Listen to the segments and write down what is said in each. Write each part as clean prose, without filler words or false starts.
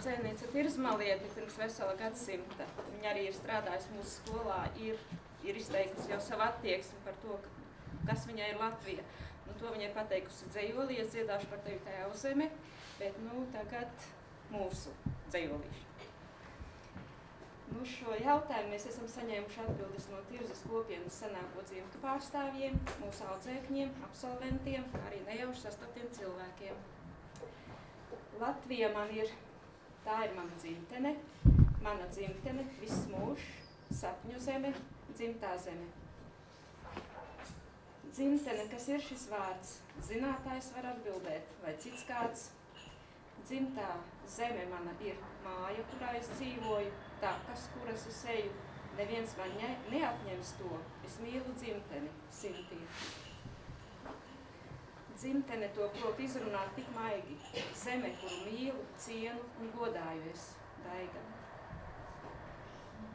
dzejniece Tirzmaliete pirms vesela gadsimta. Viņa arī ir strādājusi mūsu skolā, ir izteikusi jau savu attieksmi par to, kas viņai ir Latvija. Nu, to viņa ir pateikusi dzejolī, es dziedāšu par tevi tēvu zemi, bet tagad mūsu dzejolīši. Šo jautājumu mēs esam saņēmuši atbildes no Tirzas kopienas senāko dzimtu pārstāvjiem, mūsu audzēkņiem, absolventiem, arī nejauši sastaptiem cilvēkiem. Latvija tā ir mana dzimtene, viss mūžs, sapņu zeme, dzimtā zeme. Dzimtene, kas ir šis vārds? Zinātājs var atbildēt, vai cits kāds. Dzimtā zeme mana ir māja, kurā es dzīvoju, takas, kuras es eju. Neviens man neatņems to. Es mīlu dzimteni, simtiem. Dzimtene to prot izrunāt tik maigi. Zeme, kuru mīlu, cienu un godāju es, Daiga.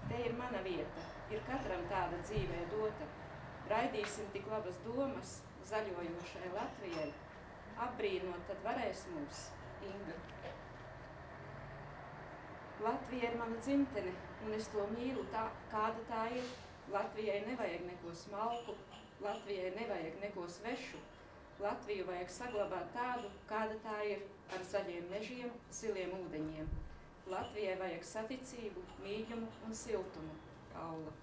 Te ir mana vieta, ir katram tāda dzīvē dota. Raidīsim tik labas domas zaļojošai Latvijai. Apbrīnot, tad varēs mūs, Inga. Latvija ir mana dzimtene, un es to mīlu tā, kāda tā ir. Latvijai nevajag neko smalku, Latvijai nevajag neko svešu. Latviju vajag saglabāt tādu, kāda tā ir, ar zaļiem mežiem, siliem ūdeņiem. Latvijai vajag saticību, mīļumu un siltumu, Paula.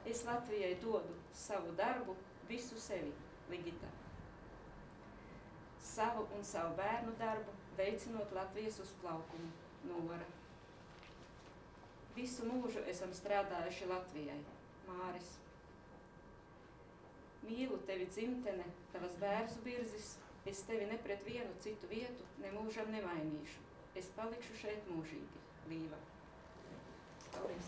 Es Latvijai dodu savu darbu, visu sevi, Ligita. Savu un savu bērnu darbu, veicinot Latvijas uzplaukumu, Nora. Visu mūžu esam strādājuši Latvijai, Māris. Mīlu tevi dzimtene, tavas bērzu birzis, es tevi ne pret vienu citu vietu nemūžam nemainīšu. Es palikšu šeit mūžīgi, Līva.